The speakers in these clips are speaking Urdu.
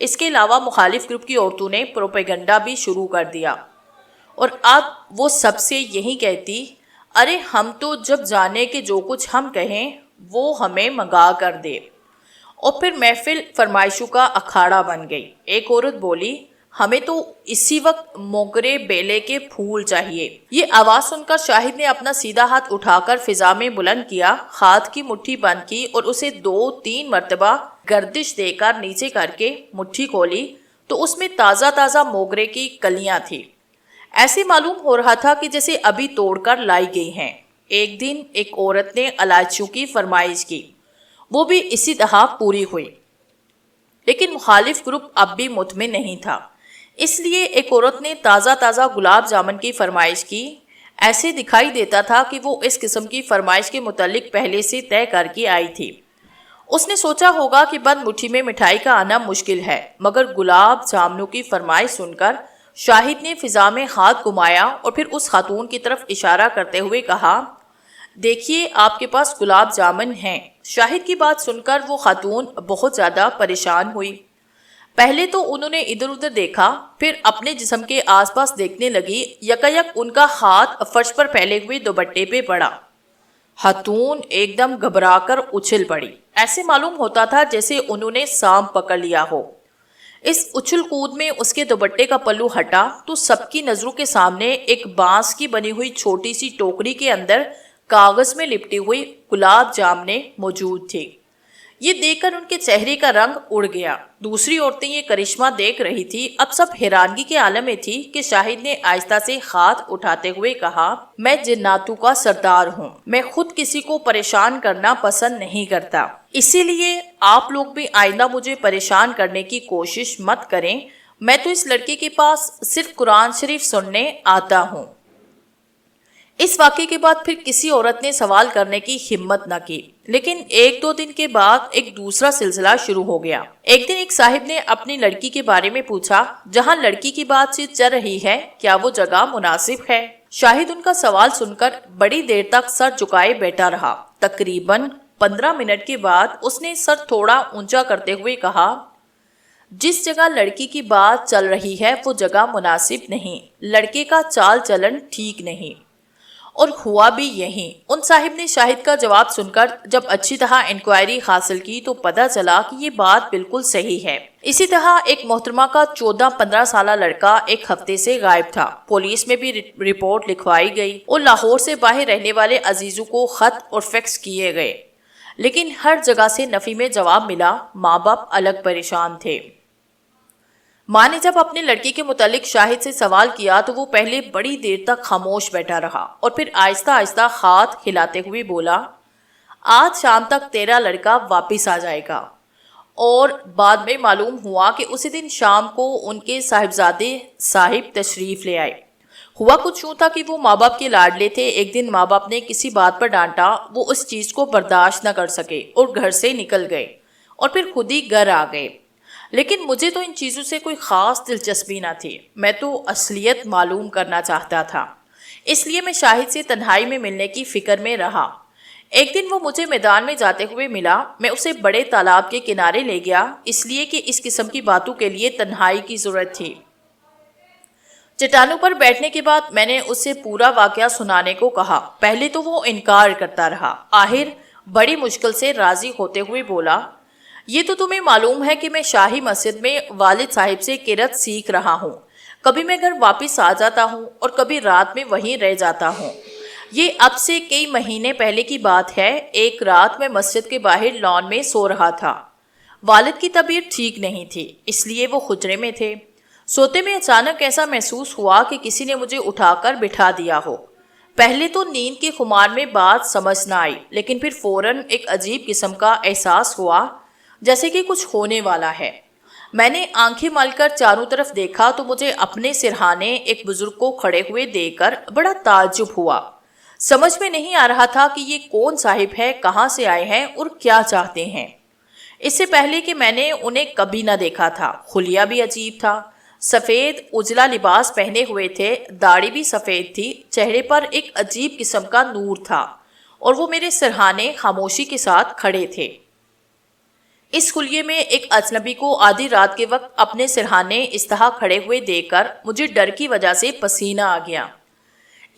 اس کے علاوہ مخالف گروپ کی عورتوں نے پروپیگنڈا بھی شروع کر دیا اور اب وہ سب سے یہی کہتی، ارے ہم تو جب جانے کہ جو کچھ ہم کہیں وہ ہمیں منگا کر دے۔ اور پھر محفل فرمائشوں کا اکھاڑا بن گئی۔ ایک عورت بولی، ہمیں تو اسی وقت موگرے بیلے کے پھول چاہیے۔ یہ آواز سن کر شاہد نے اپنا سیدھا ہاتھ اٹھا کر فضا میں بلند کیا، ہاتھ کی مٹھی بند کی اور اسے 2-3 مرتبہ گردش دے کر نیچے کر کے مٹھی کھولی تو اس میں تازہ تازہ موگرے کی کلیاں تھیں۔ ایسے معلوم ہو رہا تھا کہ جیسے ابھی توڑ کر لائی گئی ہیں۔ ایک دن ایک عورت نے الائچیوں کی فرمائش کی، وہ بھی اسی طرح پوری ہوئی، لیکن مخالف گروپ اب بھی مطمئن نہیں تھا۔ اس لیے ایک عورت نے تازہ تازہ گلاب جامن کی فرمائش کی۔ ایسے دکھائی دیتا تھا کہ وہ اس قسم کی فرمائش کے متعلق پہلے سے طے کر کے آئی تھی۔ اس نے سوچا ہوگا کہ بند مٹھی میں مٹھائی کا آنا مشکل ہے، مگر گلاب جامنوں کی فرمائش سن کر شاہد نے فضا میں ہاتھ گھمایا اور پھر اس خاتون کی طرف اشارہ کرتے ہوئے کہا، دیکھیے آپ کے پاس گلاب جامن ہیں۔ شاہد کی بات سن کر وہ خاتون بہت زیادہ پریشان ہوئی۔ پہلے تو انہوں نے ادھر ادھر دیکھا، پھر اپنے جسم کے آس پاس دیکھنے لگی۔ یکایک ان کا ہاتھ فرش پر پھیلے ہوئے دوپٹے پہ پڑا۔ خاتون ایک دم گھبرا کر اچھل پڑی۔ ایسے معلوم ہوتا تھا جیسے انہوں نے سانپ پکڑ لیا ہو۔ اس اچھل کود میں اس کے دوپٹے کا پلو ہٹا تو سب کی نظروں کے سامنے ایک بانس کی بنی ہوئی چھوٹی سی ٹوکری کے اندر کاغذ میں لپٹی ہوئی گلاب جامنیں موجود تھے۔ یہ دیکھ کر ان کے چہرے کا رنگ اڑ گیا۔ دوسری عورتیں یہ کرشمہ دیکھ رہی تھی۔ اب سب حیرانگی کے عالم میں تھی کہ شاہد نے آہستہ سے ہاتھ اٹھاتے ہوئے کہا، میں جناتوں کا سردار ہوں، میں خود کسی کو پریشان کرنا پسند نہیں کرتا، اسی لیے آپ لوگ بھی آئندہ مجھے پریشان کرنے کی کوشش مت کریں۔ میں تو اس لڑکے کے پاس صرف قرآن شریف سننے آتا ہوں۔ اس واقعے کے بعد پھر کسی عورت نے سوال کرنے کی ہمت نہ کی، لیکن 1-2 دن کے بعد ایک دوسرا سلسلہ شروع ہو گیا۔ ایک دن ایک صاحب نے اپنی لڑکی کے بارے میں پوچھا، جہاں لڑکی کی بات چیت چل رہی ہے کیا وہ جگہ مناسب ہے؟ شاہد ان کا سوال سن کر بڑی دیر تک سر جھکائے بیٹھا رہا۔ تقریباً 15 منٹ کے بعد اس نے سر تھوڑا اونچا کرتے ہوئے کہا، جس جگہ لڑکی کی بات چل رہی ہے وہ جگہ مناسب نہیں، لڑکے کا چال چلن ٹھیک نہیں۔ اور ہوا بھی یہی۔ ان صاحب نے شاہد کا جواب سن کر جب اچھی طرح انکوائری حاصل کی تو پتہ چلا کہ یہ بات بالکل صحیح ہے۔ اسی طرح ایک محترمہ کا 14-15 سالہ لڑکا ایک ہفتے سے غائب تھا۔ پولیس میں بھی رپورٹ لکھوائی گئی اور لاہور سے باہر رہنے والے عزیزوں کو خط اور فیکس کیے گئے، لیکن ہر جگہ سے نفی میں جواب ملا۔ ماں باپ الگ پریشان تھے۔ ماں نے جب اپنے لڑکی کے متعلق شاہد سے سوال کیا تو وہ پہلے بڑی دیر تک خاموش بیٹھا رہا اور پھر آہستہ آہستہ ہاتھ ہلاتے ہوئے بولا، آج شام تک تیرا لڑکا واپس آ جائے گا۔ اور بعد میں معلوم ہوا کہ اسی دن شام کو ان کے صاحبزادے صاحب تشریف لے آئے۔ ہوا کچھ یوں تھا کہ وہ ماں باپ کے لاڈلے تھے۔ ایک دن ماں باپ نے کسی بات پر ڈانٹا، وہ اس چیز کو برداشت نہ کر سکے اور گھر سے نکل گئے اور پھر خود ہی گھر آ گئے۔ لیکن مجھے تو ان چیزوں سے کوئی خاص دلچسپی نہ تھی، میں تو اصلیت معلوم کرنا چاہتا تھا، اس لیے میں شاہد سے تنہائی میں ملنے کی فکر میں رہا۔ ایک دن وہ مجھے میدان میں جاتے ہوئے ملا۔ میں اسے بڑے تالاب کے کنارے لے گیا، اس لیے کہ اس قسم کی باتوں کے لیے تنہائی کی ضرورت تھی۔ چٹانوں پر بیٹھنے کے بعد میں نے اسے پورا واقعہ سنانے کو کہا۔ پہلے تو وہ انکار کرتا رہا، آخر بڑی مشکل سے راضی ہوتے ہوئے بولا، یہ تو تمہیں معلوم ہے کہ میں شاہی مسجد میں والد صاحب سے قرات سیکھ رہا ہوں، کبھی میں گھر واپس آ جاتا ہوں اور کبھی رات میں وہیں رہ جاتا ہوں۔ یہ اب سے کئی مہینے پہلے کی بات ہے۔ ایک رات میں مسجد کے باہر لان میں سو رہا تھا۔ والد کی طبیعت ٹھیک نہیں تھی، اس لیے وہ حجرے میں تھے۔ سوتے میں اچانک ایسا محسوس ہوا کہ کسی نے مجھے اٹھا کر بٹھا دیا ہو۔ پہلے تو نیند کے خمار میں بات سمجھ نہ آئی، لیکن پھر فوراً ایک عجیب قسم کا احساس ہوا جیسے کہ کچھ ہونے والا ہے۔ میں نے آنکھیں مل کر چاروں طرف دیکھا تو مجھے اپنے سرہانے ایک بزرگ کو کھڑے ہوئے دیکھ کر بڑا تعجب ہوا۔ سمجھ میں نہیں آ رہا تھا کہ یہ کون صاحب ہے، کہاں سے آئے ہیں اور کیا چاہتے ہیں۔ اس سے پہلے کہ میں نے انہیں کبھی نہ دیکھا تھا۔ خلیہ بھی عجیب تھا، سفید اجلا لباس پہنے ہوئے تھے، داڑھی بھی سفید تھی، چہرے پر ایک عجیب قسم کا نور تھا اور وہ میرے سرہانے خاموشی کے ساتھ کھڑے تھے۔ اس خلیے میں ایک اجنبی کو آدھی رات کے وقت اپنے سرہانے استہا کھڑے ہوئے دیکھ کر مجھے ڈر کی وجہ سے پسینہ آ گیا۔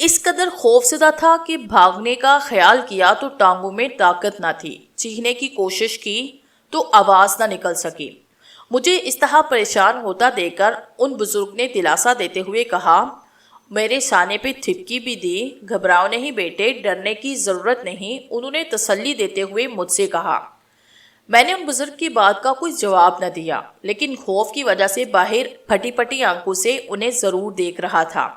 اس قدر خوف زدہ تھا کہ بھاگنے کا خیال کیا تو ٹانگوں میں طاقت نہ تھی، چیخنے کی کوشش کی تو آواز نہ نکل سکی۔ مجھے استہا پریشان ہوتا دیکھ کر ان بزرگ نے دلاسا دیتے ہوئے کہا، میرے سانے پہ تھپکی بھی دی، گھبراؤ نہیں بیٹے، ڈرنے کی ضرورت نہیں، انہوں نے تسلی دیتے ہوئے مجھ سے کہا۔ میں نے ان بزرگ کی بات کا کوئی جواب نہ دیا، لیکن خوف کی وجہ سے باہر پھٹی پھٹی آنکھوں سے انہیں ضرور دیکھ رہا تھا۔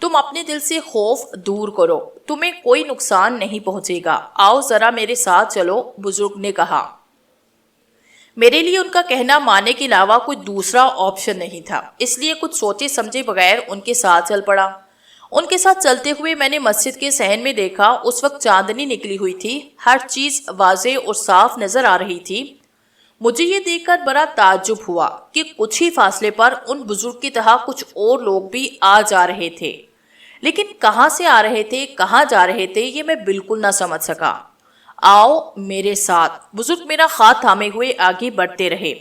تم اپنے دل سے خوف دور کرو، تمہیں کوئی نقصان نہیں پہنچے گا، آؤ ذرا میرے ساتھ چلو، بزرگ نے کہا۔ میرے لیے ان کا کہنا ماننے کے علاوہ کوئی دوسرا آپشن نہیں تھا، اس لیے کچھ سوچے سمجھے بغیر ان کے ساتھ چل پڑا۔ ان کے ساتھ چلتے ہوئے میں نے مسجد کے صحن میں دیکھا، اس وقت چاندنی نکلی ہوئی تھی، ہر چیز واضح اور صاف نظر آ رہی تھی۔ مجھے یہ دیکھ کر بڑا تعجب ہوا کہ کچھ ہی فاصلے پر ان بزرگ کی طرح کچھ اور لوگ بھی آ جا رہے تھے، لیکن کہاں سے آ رہے تھے، کہاں جا رہے تھے، یہ میں بالکل نہ سمجھ سکا۔ آؤ میرے ساتھ، بزرگ میرا ہاتھ تھامے ہوئے آگے بڑھتے رہے۔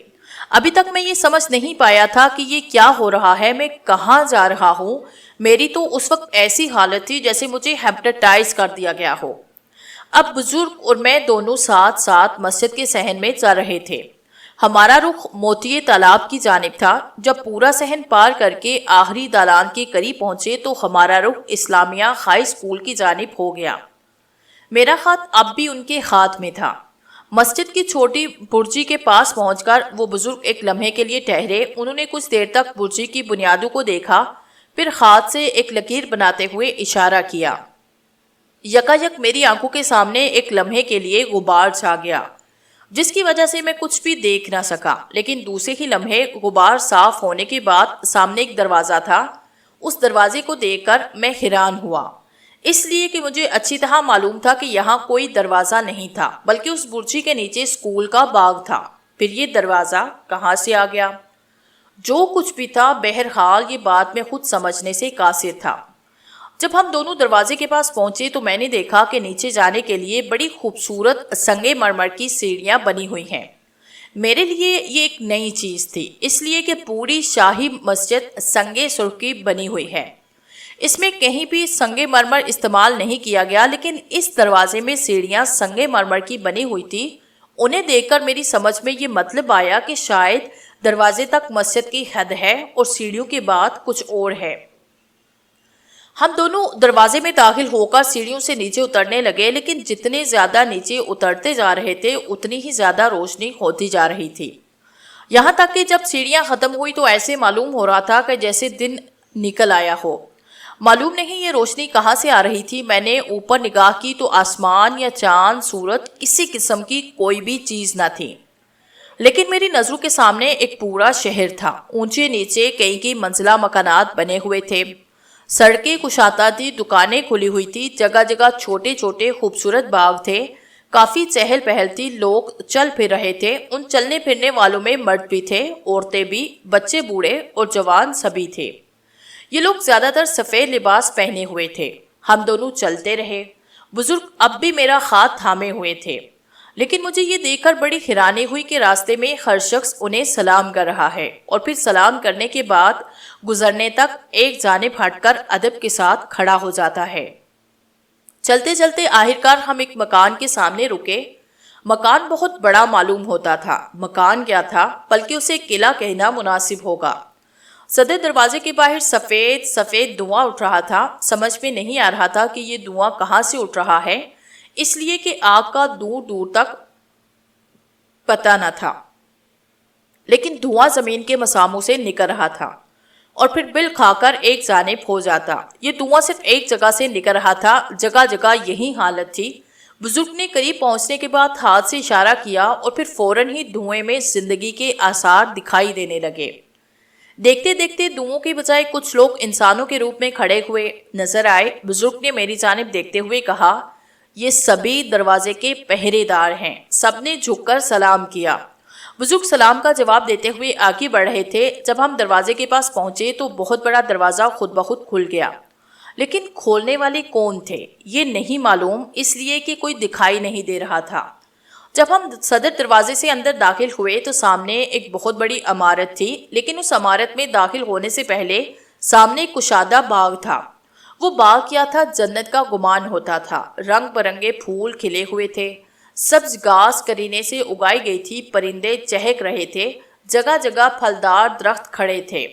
ابھی تک میں یہ سمجھ نہیں پایا تھا کہ یہ کیا ہو رہا ہے، میں کہاں جا رہا ہوں۔ میری تو اس وقت ایسی حالت تھی جیسے مجھے ہیپٹیٹائز کر دیا گیا ہو۔ اب بزرگ اور میں دونوں ساتھ ساتھ مسجد کے صحن میں چل رہے تھے۔ ہمارا رخ موتیے تالاب کی جانب تھا۔ جب پورا صحن پار کر کے آخری دالان کے قریب پہنچے تو ہمارا رخ اسلامیہ ہائی اسکول کی جانب ہو گیا۔ میرا ہاتھ اب بھی ان کے ہاتھ میں تھا۔ مسجد کی چھوٹی برجی کے پاس پہنچ کر وہ بزرگ ایک لمحے کے لیے ٹھہرے۔ انہوں نے کچھ دیر تک برجی کی بنیادوں کو دیکھا، پھر ہاتھ سے ایک لکیر بناتے ہوئے اشارہ کیا۔ یکایک میری آنکھوں کے سامنے ایک لمحے کے لیے غبار چھا گیا، جس کی وجہ سے میں کچھ بھی دیکھ نہ سکا، لیکن دوسرے ہی لمحے غبار صاف ہونے کے بعد سامنے ایک دروازہ تھا۔ اس دروازے کو دیکھ کر میں حیران ہوا، اس لیے کہ مجھے اچھی طرح معلوم تھا کہ یہاں کوئی دروازہ نہیں تھا، بلکہ اس برجی کے نیچے اسکول کا باغ تھا۔ پھر یہ دروازہ کہاں سے آ گیا؟ جو کچھ بھی تھا، بہرحال یہ بات میں خود سمجھنے سے قاصر تھا۔ جب ہم دونوں دروازے کے پاس پہنچے تو میں نے دیکھا کہ نیچے جانے کے لیے بڑی خوبصورت سنگ مرمر کی سیڑھیاں بنی ہوئی ہیں۔ میرے لیے یہ ایک نئی چیز تھی، اس لیے کہ پوری شاہی مسجد سنگ سرخ کی بنی ہوئی ہے، اس میں کہیں بھی سنگ مرمر استعمال نہیں کیا گیا، لیکن اس دروازے میں سیڑھیاں سنگ مرمر کی بنی ہوئی تھی۔ انہیں دیکھ کر میری سمجھ میں یہ مطلب آیا کہ شاید دروازے تک مسجد کی حد ہے اور سیڑھیوں کے بعد کچھ اور ہے۔ ہم دونوں دروازے میں داخل ہو کر سیڑھیوں سے نیچے اترنے لگے، لیکن جتنے زیادہ نیچے اترتے جا رہے تھے اتنی ہی زیادہ روشنی ہوتی جا رہی تھی، یہاں تک کہ جب سیڑھیاں ختم ہوئی تو ایسے معلوم ہو رہا تھا کہ جیسے دن نکل آیا ہو۔ معلوم نہیں یہ روشنی کہاں سے آ رہی تھی۔ میں نے اوپر نگاہ کی تو آسمان یا چاند، سورج، کسی قسم کی کوئی بھی چیز نہ تھی، لیکن میری نظروں کے سامنے ایک پورا شہر تھا۔ اونچے نیچے کئی منزلہ مکانات بنے ہوئے تھے، سڑکیں کشادہ تھی، دکانیں کھلی ہوئی تھی، جگہ جگہ چھوٹے چھوٹے خوبصورت باغ تھے، کافی چہل پہل تھی، لوگ چل پھر رہے تھے۔ ان چلنے پھرنے والوں میں مرد بھی تھے، عورتیں بھی، بچے بوڑھے اور جوان سبھی تھے۔ یہ لوگ زیادہ تر سفید لباس پہنے ہوئے تھے۔ ہم دونوں چلتے رہے، بزرگ اب بھی میرا ہاتھ تھامے ہوئے تھے، لیکن مجھے یہ دیکھ کر بڑی حیرانی ہوئی کہ راستے میں ہر شخص انہیں سلام کر رہا ہے، اور پھر سلام کرنے کے بعد گزرنے تک ایک جانب ہٹ کر ادب کے ساتھ کھڑا ہو جاتا ہے۔ چلتے چلتے آخرکار ہم ایک مکان کے سامنے رکے۔ مکان بہت بڑا معلوم ہوتا تھا۔ مکان کیا تھا، بلکہ اسے قلعہ کہنا مناسب ہوگا۔ صدر دروازے کے باہر سفید سفید دھواں اٹھ رہا تھا۔ سمجھ میں نہیں آ رہا تھا کہ یہ دھواں کہاں سے اٹھ رہا ہے، اس لیے کہ آگ کا دور دور تک پتہ نہ تھا، لیکن دھواں زمین کے مساموں سے نکل رہا تھا اور پھر بل کھا کر ایک جانب ہو جاتا۔ یہ دھواں صرف ایک جگہ سے نکل رہا تھا، جگہ جگہ یہی حالت تھی۔ بزرگ نے قریب پہنچنے کے بعد ہاتھ سے اشارہ کیا اور پھر فوراً ہی دھوئیں میں زندگی کے آثار دکھائی دینے لگے۔ دیکھتے دیکھتے دھوؤں کے بجائے کچھ لوگ انسانوں کے روپ میں کھڑے ہوئے نظر آئے۔ بزرگ نے میری جانب دیکھتے ہوئے کہا، یہ سبھی دروازے کے پہرے دار ہیں۔ سب نے جھک کر سلام کیا۔ بزرگ سلام کا جواب دیتے ہوئے آگے بڑھ رہے تھے۔ جب ہم دروازے کے پاس پہنچے تو بہت بڑا دروازہ خود بخود کھل گیا، لیکن کھولنے والے کون تھے یہ نہیں معلوم، اس لیے کہ کوئی دکھائی نہیں دے رہا تھا۔ جب ہم صدر دروازے سے اندر داخل ہوئے تو سامنے ایک بہت بڑی عمارت تھی، لیکن اس عمارت میں داخل ہونے سے پہلے سامنے ایک کشادہ باغ تھا۔ وہ باغ کیا تھا، جنت کا گمان ہوتا تھا۔ رنگ برنگے پھول کھلے ہوئے تھے، سبز گھاس کرینے سے اگائی گئی تھی، پرندے چہک رہے تھے، جگہ جگہ پھلدار درخت کھڑے تھے،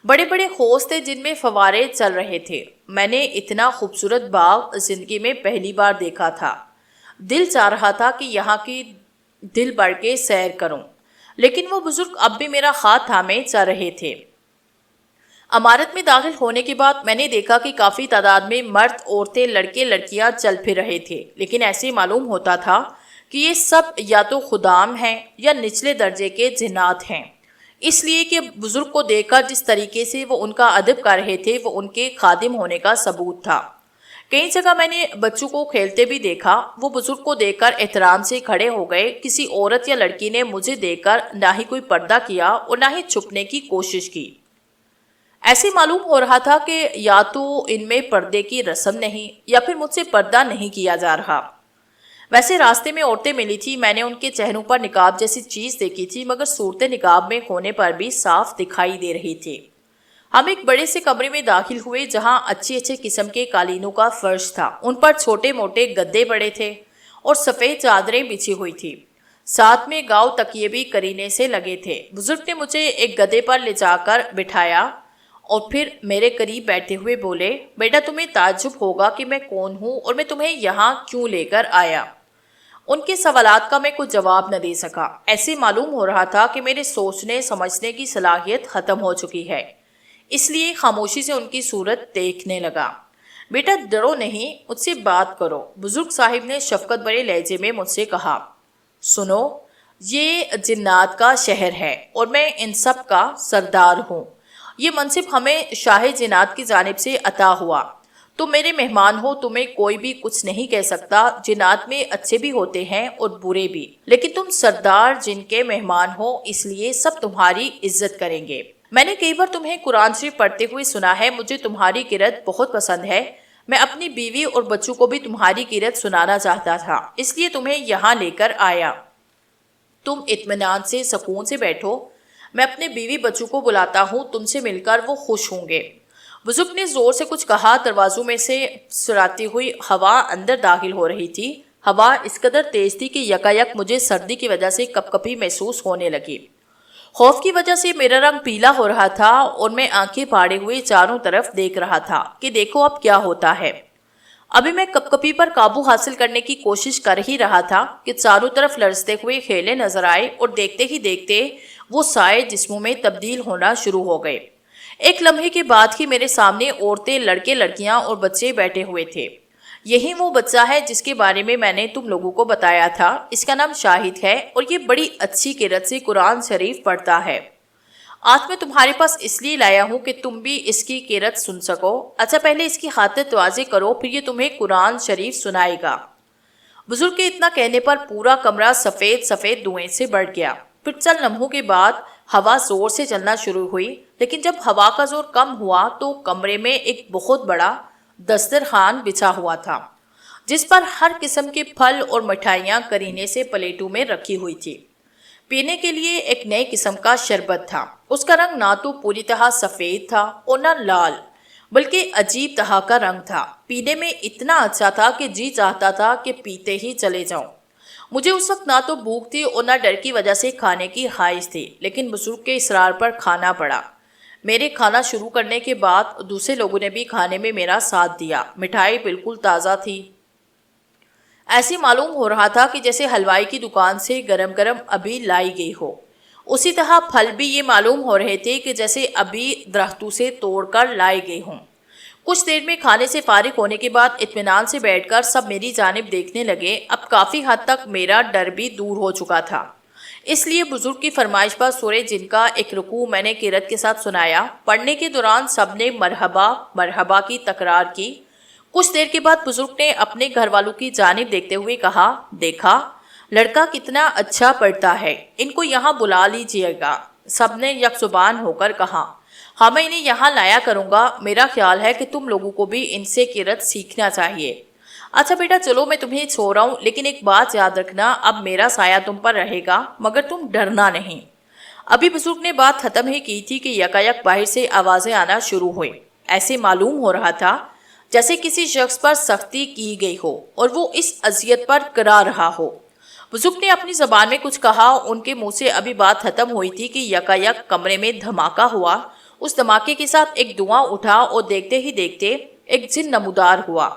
بڑے بڑے حوض تھے جن میں فوارے چل رہے تھے۔ میں نے اتنا خوبصورت باغ زندگی میں پہلی بار دیکھا تھا۔ دل چاہ رہا تھا کہ یہاں کی دل بڑھ کے سیر کروں، لیکن وہ بزرگ اب بھی میرا ہاتھ تھامے چل رہے تھے۔ عمارت میں داخل ہونے کے بعد میں نے دیکھا کہ کافی تعداد میں مرد، عورتیں، لڑکے لڑکیاں چل پھر رہے تھے، لیکن ایسے معلوم ہوتا تھا کہ یہ سب یا تو خدام ہیں یا نچلے درجے کے جنات ہیں، اس لیے کہ بزرگ کو دیکھ کر جس طریقے سے وہ ان کا ادب کر رہے تھے وہ ان کے خادم ہونے کا ثبوت تھا۔ کئی جگہ میں نے بچوں کو کھیلتے بھی دیکھا۔ وہ بزرگ کو دیکھ کر احترام سے کھڑے ہو گئے۔ کسی عورت یا لڑکی نے مجھے دیکھ کر نہ ہی کوئی پردہ کیا اور نہ ہی چھپنے کی کوشش کی۔ ایسے معلوم ہو رہا تھا کہ یا تو ان میں پردے کی رسم نہیں یا پھر مجھ سے پردہ نہیں کیا جا رہا۔ ویسے راستے میں عورتیں ملی تھی، میں نے ان کے چہروں پر نقاب جیسی چیز دیکھی تھی، مگر صورتیں نقاب میں ہونے پر بھی صاف دکھائی دے رہی تھی۔ ہم ایک بڑے سے کمرے میں داخل ہوئے جہاں اچھے قسم کے قالینوں کا فرش تھا، ان پر چھوٹے موٹے گدے پڑے تھے اور سفید چادریں بچھی ہوئی تھی، ساتھ میں گاؤ تکیے بھی کرینے سے لگے تھے۔ بزرگ نے مجھے ایک گدے پر لے جا کر بٹھایا اور پھر میرے قریب بیٹھے ہوئے بولے، بیٹا تمہیں تعجب ہوگا کہ میں کون ہوں اور میں تمہیں یہاں کیوں لے کر آیا۔ ان کے سوالات کا میں کوئی جواب نہ دے سکا۔ ایسے معلوم ہو رہا تھا کہ میرے سوچنے سمجھنے کی صلاحیت ختم ہو چکی ہے، اس لیے خاموشی سے ان کی صورت دیکھنے لگا۔ بیٹا ڈرو نہیں، مجھ سے بات کرو، بزرگ صاحب نے شفقت بھرے لہجے میں مجھ سے کہا۔ سنو، یہ جنات کا شہر ہے اور میں ان سب کا سردار ہوں۔ یہ منصب ہمیں شاہ جنات کی جانب سے عطا ہوا۔ تم میرے مہمان ہو، تمہیں کوئی بھی کچھ نہیں کہہ سکتا۔ جنات میں اچھے بھی ہوتے ہیں اور برے بھی، لیکن تم سردار جن کے مہمان ہو، اس لیے سب تمہاری عزت کریں گے۔ میں نے کئی بار تمہیں قرآن شریف پڑھتے ہوئے سنا ہے، مجھے تمہاری قرأت بہت پسند ہے۔ میں اپنی بیوی اور بچوں کو بھی تمہاری قرأت سنانا چاہتا تھا، اس لیے تمہیں یہاں لے کر آیا۔ تم اطمینان سے سکون سے بیٹھو، میں اپنے بیوی بچوں کو بلاتا ہوں، تم سے مل کر وہ خوش ہوں گے۔ بزرگ نے زور سے کچھ کہا۔ دروازوں میں سے سراتی ہوئی ہوا اندر داخل ہو رہی تھی۔ ہوا اس قدر تیز تھی کہ یکایک مجھے سردی کی وجہ سے کپ کپی محسوس ہونے لگی۔ خوف کی وجہ سے میرا رنگ پیلا ہو رہا تھا اور میں آنکھیں پھاڑے ہوئے چاروں طرف دیکھ رہا تھا کہ دیکھو اب کیا ہوتا ہے۔ ابھی میں کپ کپی پر قابو حاصل کرنے کی کوشش کر ہی رہا تھا کہ چاروں طرف لرزتے ہوئے خیلے نظر آئے اور دیکھتے ہی دیکھتے وہ سائے جسموں میں تبدیل ہونا شروع ہو گئے۔ ایک لمحے کے بعد ہی میرے سامنے عورتیں، لڑکے لڑکیاں اور بچے بیٹھے ہوئے تھے۔ یہی وہ بچہ ہے جس کے بارے میں نے تم لوگوں کو بتایا تھا۔ اس کا نام شاہد ہے اور یہ بڑی اچھی قرأت سے قرآن شریف پڑھتا ہے۔ آج میں تمہارے پاس اس لیے لایا ہوں کہ تم بھی اس کی قرأت سن سکو۔ اچھا پہلے اس کی خاطر توازے کرو، پھر یہ تمہیں قرآن شریف سنائے گا۔ بزرگ کے اتنا کہنے پر پورا کمرہ سفید سفید دھوئیں سے بڑھ گیا۔ پھر چند لمحوں کے بعد ہوا زور سے چلنا شروع ہوئی، لیکن جب ہوا کا زور کم ہوا تو کمرے میں ایک بہت بڑا دسترخوان بچھا ہوا تھا، جس پر ہر قسم کے پھل اور مٹھائیاں کرینے سے پلیٹوں میں رکھی ہوئی تھی۔ پینے کے لیے ایک نئے قسم کا شربت تھا۔ اس کا رنگ نہ تو پوری طرح سفید تھا اور نہ لال، بلکہ عجیب طرح کا رنگ تھا۔ پینے میں اتنا اچھا تھا کہ جی چاہتا تھا کہ پیتے ہی چلے جاؤں۔ مجھے اس وقت نہ تو بھوک تھی اور نہ ڈر کی وجہ سے کھانے کی خواہش تھی، لیکن بزرگ کے اصرار پر کھانا پڑا۔ میرے کھانا شروع کرنے کے بعد دوسرے لوگوں نے بھی کھانے میں میرا ساتھ دیا۔ مٹھائی بالکل تازہ تھی، ایسی معلوم ہو رہا تھا کہ جیسے حلوائی کی دکان سے گرم گرم ابھی لائی گئی ہو۔ اسی طرح پھل بھی یہ معلوم ہو رہے تھے کہ جیسے ابھی درختوں سے توڑ کر لائے گئے ہوں۔ کچھ دیر میں کھانے سے فارغ ہونے کے بعد اطمینان سے بیٹھ کر سب میری جانب دیکھنے لگے۔ اب کافی حد تک میرا ڈر بھی دور ہو چکا تھا، اس لیے بزرگ کی فرمائش پر سورہ جن کا ایک رکوع میں نے قرأت کے ساتھ سنایا۔ پڑھنے کے دوران سب نے مرحبا مرحبا کی تکرار کی۔ کچھ دیر کے بعد بزرگ نے اپنے گھر والوں کی جانب دیکھتے ہوئے کہا، دیکھا لڑکا کتنا اچھا پڑھتا ہے، ان کو یہاں بلا لیجیے گا۔ سب نے یک زبان ہو کر کہا، ہاں میں انہیں یہاں لایا کروں گا، میرا خیال ہے کہ تم لوگوں کو بھی ان سے قرأت سیکھنا چاہیے۔ اچھا بیٹا چلو میں تمہیں چھوڑ رہا ہوں، لیکن ایک بات یاد رکھنا، اب میرا سایہ تم پر رہے گا مگر تم ڈرنا نہیں۔ ابھی بزرگ نے بات ختم ہی کی تھی کہ یکایک باہر سے آوازیں آنا شروع ہوئی۔ ایسے معلوم ہو رہا تھا جیسے کسی شخص پر سختی کی گئی ہو اور وہ اس اذیت پر کرا رہا ہو۔ بزرگ نے اپنی زبان میں کچھ کہا، ان کے منہ سے ابھی بات ختم ہوئی تھی کہ یکایک کمرے میں دھماکہ ہوا۔ اس دھماکے کے ساتھ ایک دھواں اٹھا اور دیکھتے ہی دیکھتے ایک جن نمودار ہوا،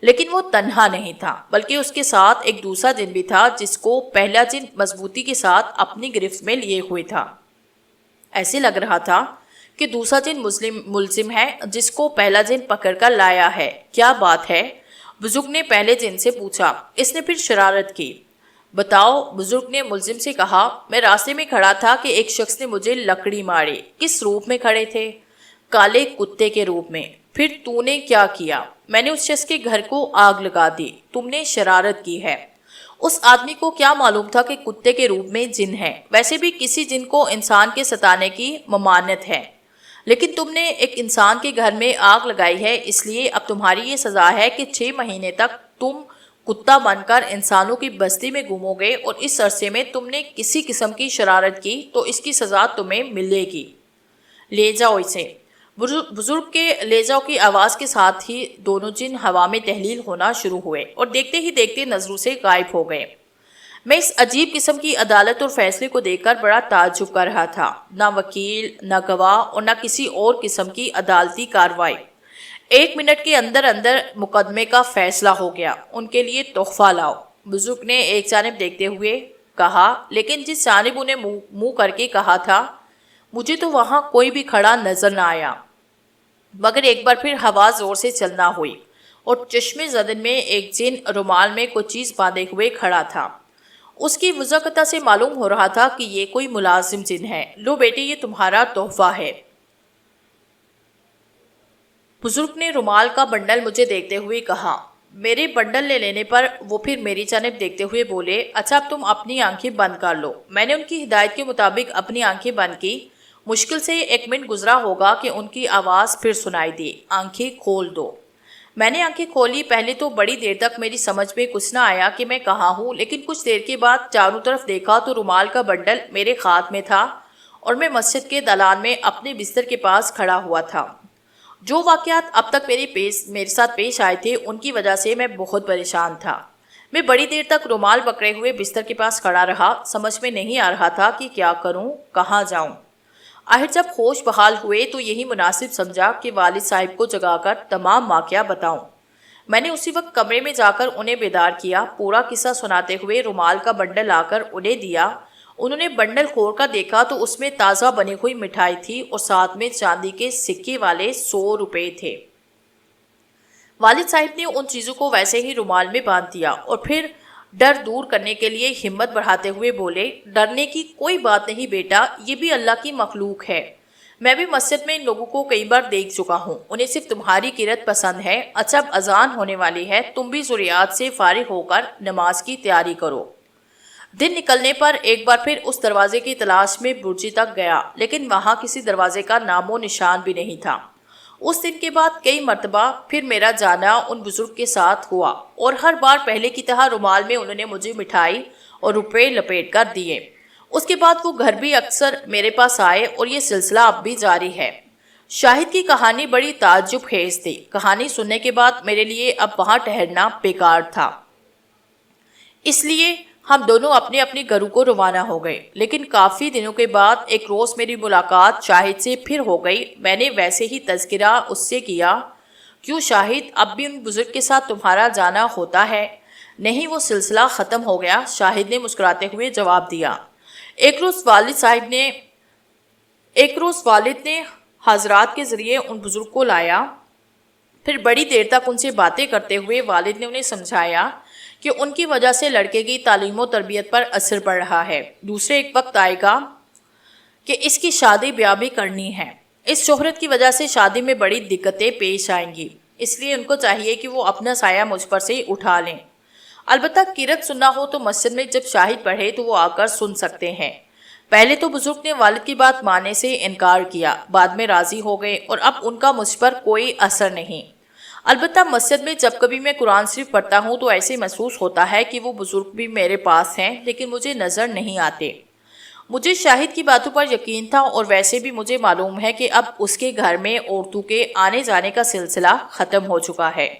لیکن وہ تنہا نہیں تھا بلکہ اس کے ساتھ ایک دوسرا جن بھی تھا جس کو پہلا جن مضبوطی کے ساتھ اپنی گرفت میں لیے ہوئے تھا۔ ایسے لگ رہا تھا کہ دوسرا جن ملزم ہے جس کو پہلا جن پکڑ کر لایا ہے۔ کیا بات ہے؟ بزرگ نے پہلے جن سے پوچھا۔ اس نے پھر شرارت کی۔ بتاؤ، بزرگ نے ملزم سے کہا۔ میں راستے میں کھڑا تھا کہ ایک شخص نے مجھے لکڑی ماری۔ کس روپ میں کھڑے تھے؟ کالے کتے کے روپ میں۔ پھر تو نے کیا کیا؟ میں نے اس شخص کے گھر کو آگ لگا دی۔ تم نے شرارت کی ہے۔ اس آدمی کو کیا معلوم تھا کہ کتے کے روپ میں جن ہے؟ ویسے بھی کسی جن کو انسان کے ستانے کی ممانعت ہے، لیکن تم نے ایک انسان کے گھر میں آگ لگائی ہے، اس لیے اب تمہاری یہ سزا ہے کہ 6 مہینے تک تم کتا بن کر انسانوں کی بستی میں گھومو گے، اور اس عرصے میں تم نے کسی قسم کی شرارت کی تو اس کی سزا تمہیں ملے گی۔ لے جاؤ اسے۔ بزرگ کے لے جاؤ کی آواز کے ساتھ ہی دونوں جن ہوا میں تحلیل ہونا شروع ہوئے اور دیکھتے ہی دیکھتے نظروں سے غائب ہو گئے۔ میں اس عجیب قسم کی عدالت اور فیصلے کو دیکھ کر بڑا تعجب کر رہا تھا۔ نہ وکیل، نہ گواہ اور نہ کسی اور قسم کی عدالتی کارروائی۔ 1 منٹ کے اندر اندر مقدمے کا فیصلہ ہو گیا۔ ان کے لیے تحفہ لاؤ، بزرگ نے ایک جانب دیکھتے ہوئے کہا، لیکن جس جانب انہیں منہ کر کے کہا تھا مجھے تو وہاں کوئی بھی کھڑا نظر نہ آیا۔ مگر ایک بار پھر ہوا زور سے چلنا ہوئی اور چشمے زدن میں ایک جن رومال میں کوئی چیز باندھے ہوئے کھڑا تھا۔ اس کی وضاحت سے معلوم ہو رہا تھا کہ یہ کوئی ملازم جن ہے۔ لو بیٹے، یہ تمہارا تحفہ ہے۔ بزرگ نے رومال کا بنڈل مجھے دیکھتے ہوئے کہا۔ میرے بنڈل لے لینے پر وہ پھر میری جانب دیکھتے ہوئے بولے، اچھا اب تم اپنی آنکھیں بند کر لو۔ میں نے ان کی ہدایت کے مطابق اپنی آنکھیں بند کی۔ مشکل سے 1 منٹ گزرا ہوگا کہ ان کی آواز پھر سنائی دی، آنکھیں کھول دو۔ میں نے آنکھیں کھولی۔ پہلے تو بڑی دیر تک میری سمجھ میں کچھ نہ آیا کہ میں کہاں ہوں، لیکن کچھ دیر کے بعد چاروں طرف دیکھا تو رومال کا بنڈل میرے ہاتھ میں تھا اور میں مسجد کے دالان میں اپنے بستر کے پاس کھڑا ہوا تھا۔ جو واقعات اب تک میرے ساتھ پیش آئے تھے ان کی وجہ سے میں بہت پریشان تھا۔ میں بڑی دیر تک رومال پکڑے ہوئے بستر کے پاس کھڑا رہا۔ سمجھ میں نہیں آ رہا تھا کہ کیا کروں، کہاں جاؤں۔ آخر جب ہوش بحال ہوئے تو یہی مناسب سمجھا کہ والد صاحب کو جگا کر تمام واقعہ بتاؤں۔ میں نے اسی وقت کمرے میں جا کر انہیں بیدار کیا۔ پورا قصہ سناتے ہوئے رومال کا بنڈل لا کر انہیں دیا۔ انہوں نے بنڈل کھول کر دیکھا تو اس میں تازہ بنی ہوئی مٹھائی تھی اور ساتھ میں چاندی کے سکے والے 100 روپے تھے۔ والد صاحب نے ان چیزوں کو ویسے ہی رومال میں باندھ دیا اور پھر ڈر دور کرنے کے لیے ہمت بڑھاتے ہوئے بولے، ڈرنے کی کوئی بات نہیں بیٹا، یہ بھی اللہ کی مخلوق ہے۔ میں بھی مسجد میں ان لوگوں کو کئی بار دیکھ چکا ہوں، انہیں صرف تمہاری قرت پسند ہے۔ اچھا اب اذان ہونے والی ہے، تم بھی ضروریات سے فارغ ہو کر نماز کی تیاری کرو۔ دن نکلنے پر ایک بار پھر اس دروازے کی تلاش میں برجی تک گیا، لیکن وہاں کسی دروازے کا نام و نشان بھی نہیں تھا۔ اس دن کے بعد کئی مرتبہ پھر میرا جانا ان بزرگ کے ساتھ ہوا اور ہر بار پہلے کی طرح رومال میں انہوں نے مجھے مٹھائی اور روپے لپیٹ کر دیے۔ اس کے بعد وہ گھر بھی اکثر میرے پاس آئے اور یہ سلسلہ اب بھی جاری ہے۔ شاہد کی کہانی بڑی تعجب خیز تھی۔ کہانی سننے کے بعد میرے لیے اب وہاں ٹھہرنا بیکار تھا، اس لیے ہم دونوں اپنے اپنے گھروں کو روانہ ہو گئے۔ لیکن کافی دنوں کے بعد ایک روز میری ملاقات شاہد سے پھر ہو گئی۔ میں نے ویسے ہی تذکرہ اس سے کیا، کیوں شاہد، اب بھی ان بزرگ کے ساتھ تمہارا جانا ہوتا ہے؟ نہیں، وہ سلسلہ ختم ہو گیا، شاہد نے مسکراتے ہوئے جواب دیا۔ ایک روز والد نے حضرات کے ذریعے ان بزرگ کو لایا۔ پھر بڑی دیر تک ان سے باتیں کرتے ہوئے والد نے انہیں سمجھایا کہ ان کی وجہ سے لڑکے کی تعلیم و تربیت پر اثر پڑ رہا ہے۔ دوسرے ایک وقت آئے گا کہ اس کی شادی بیاہ بھی کرنی ہے۔ اس شہرت کی وجہ سے شادی میں بڑی دقتیں پیش آئیں گی، اس لیے ان کو چاہیے کہ وہ اپنا سایہ مجھ پر سے اٹھا لیں۔ البتہ قرت سننا ہو تو مسجد میں جب شاہد پڑھے تو وہ آ کر سن سکتے ہیں۔ پہلے تو بزرگ نے والد کی بات ماننے سے انکار کیا، بعد میں راضی ہو گئے اور اب ان کا مجھ پر کوئی اثر نہیں۔ البتہ مسجد میں جب کبھی میں قرآن شریف پڑھتا ہوں تو ایسے محسوس ہوتا ہے کہ وہ بزرگ بھی میرے پاس ہیں لیکن مجھے نظر نہیں آتے۔ مجھے شاہد کی باتوں پر یقین تھا اور ویسے بھی مجھے معلوم ہے کہ اب اس کے گھر میں عورتوں کے آنے جانے کا سلسلہ ختم ہو چکا ہے۔